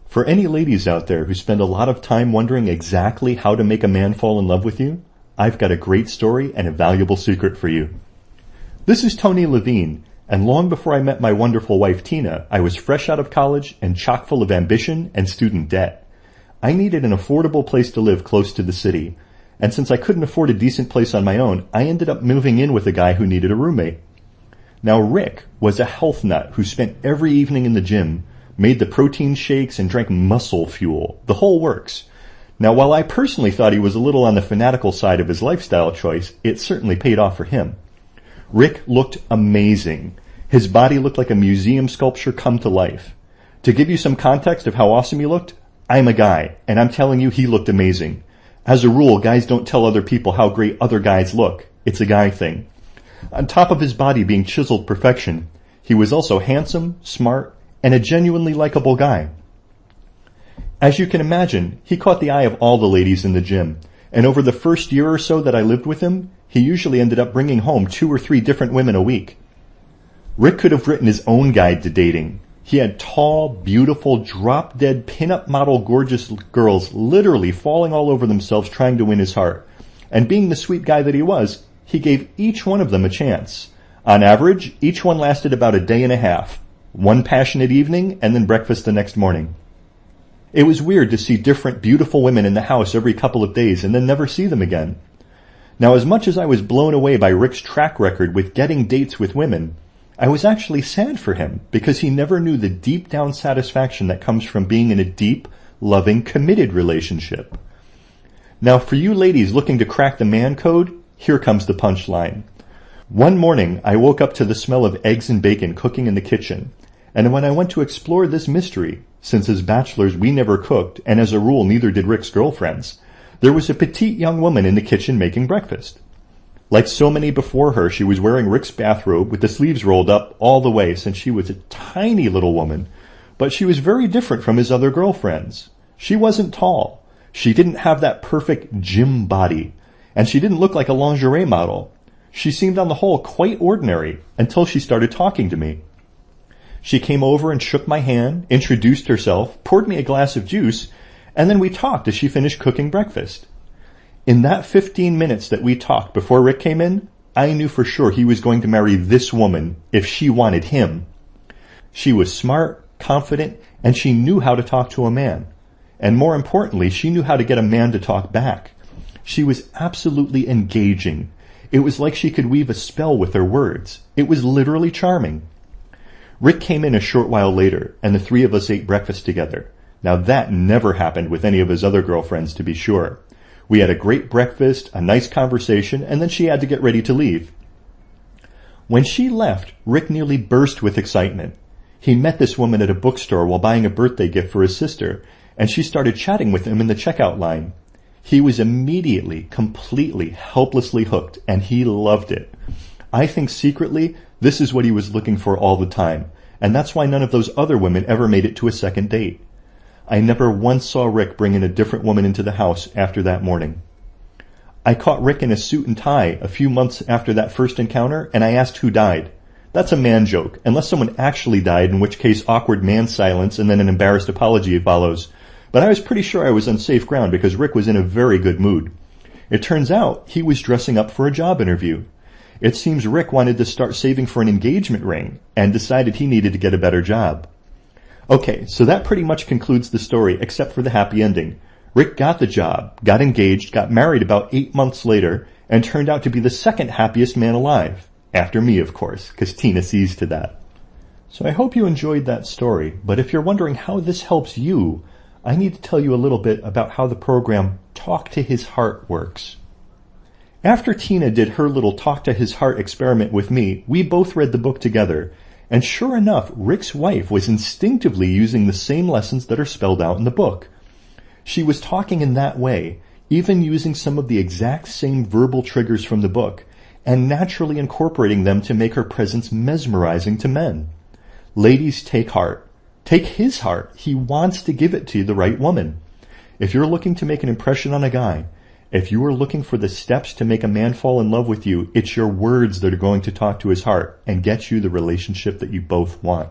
For any ladies out there who spend a lot of time wondering exactly how to make a man fall in love with you, I've got a great story and a valuable secret for you. This is Tony Levine, and long before I met my wonderful wife Tina, I was fresh out of college and chock full of ambition and student debt. I needed an affordable place to live close to the city, and since I couldn't afford a decent place on my own, I ended up moving in with a guy who needed a roommate. Now Rick was a health nut who spent every evening in the gym, made the protein shakes, and drank muscle fuel, the whole works. Now while I personally thought he was a little on the fanatical side of his lifestyle choice, it certainly paid off for him. Rick looked amazing. His body looked like a museum sculpture come to life. To give you some context of how awesome he looked, I'm a guy, and I'm telling you he looked amazing. As a rule, guys don't tell other people how great other guys look. It's a guy thing. On top of his body being chiseled perfection, he was also handsome, smart, and a genuinely likable guy. As you can imagine, he caught the eye of all the ladies in the gym, and over the first year or so that I lived with him, he usually ended up bringing home 2 or 3 different women a week. Rick could have written his own guide to dating. He had tall, beautiful, drop-dead, pin-up model gorgeous girls literally falling all over themselves trying to win his heart. And being the sweet guy that he was, he gave each one of them a chance. On average, each one lasted about a day and a half. One passionate evening, and then breakfast the next morning. It was weird to see different beautiful women in the house every couple of days and then never see them again. Now, as much as I was blown away by Rick's track record with getting dates with women, I was actually sad for him because he never knew the deep down satisfaction that comes from being in a deep, loving, committed relationship. Now, for you ladies looking to crack the man code, here comes the punchline. One morning, I woke up to the smell of eggs and bacon cooking in the kitchen. And when I went to explore this mystery, since as bachelors we never cooked, and as a rule neither did Rick's girlfriends, there was a petite young woman in the kitchen making breakfast. Like so many before her, she was wearing Rick's bathrobe with the sleeves rolled up all the way since she was a tiny little woman, but she was very different from his other girlfriends. She wasn't tall. She didn't have that perfect gym body, and she didn't look like a lingerie model. She seemed on the whole quite ordinary until she started talking to me. She came over and shook my hand, introduced herself, poured me a glass of juice, and then we talked as she finished cooking breakfast. In that 15 minutes that we talked before Rick came in, I knew for sure he was going to marry this woman if she wanted him. She was smart, confident, and she knew how to talk to a man. And more importantly, she knew how to get a man to talk back. She was absolutely engaging. It was like she could weave a spell with her words. It was literally charming. Rick came in a short while later, and the 3 of us ate breakfast together. Now that never happened with any of his other girlfriends, to be sure. We had a great breakfast, a nice conversation, and then she had to get ready to leave. When she left, Rick nearly burst with excitement. He met this woman at a bookstore while buying a birthday gift for his sister, and she started chatting with him in the checkout line. He was immediately, completely, helplessly hooked, and he loved it. I think secretly, this is what he was looking for all the time, and that's why none of those other women ever made it to a second date. I never once saw Rick bring in a different woman into the house after that morning. I caught Rick in a suit and tie a few months after that first encounter, and I asked who died. That's a man joke, unless someone actually died, in which case awkward man silence and then an embarrassed apology follows. But I was pretty sure I was on safe ground because Rick was in a very good mood. It turns out he was dressing up for a job interview. It seems Rick wanted to start saving for an engagement ring and decided he needed to get a better job. Okay, so that pretty much concludes the story except for the happy ending. Rick got the job, got engaged, got married about 8 months later, and turned out to be the second happiest man alive. After me, of course, because Tina sees to that. So I hope you enjoyed that story, but if you're wondering how this helps you, I need to tell you a little bit about how the program Talk to His Heart works. After Tina did her little Talk to His Heart experiment with me, we both read the book together, and sure enough, Rick's wife was instinctively using the same lessons that are spelled out in the book. She was talking in that way, even using some of the exact same verbal triggers from the book, and naturally incorporating them to make her presence mesmerizing to men. Ladies, take heart. Take his heart. He wants to give it to the right woman. If you're looking to make an impression on a guy, if you are looking for the steps to make a man fall in love with you, it's your words that are going to talk to his heart and get you the relationship that you both want.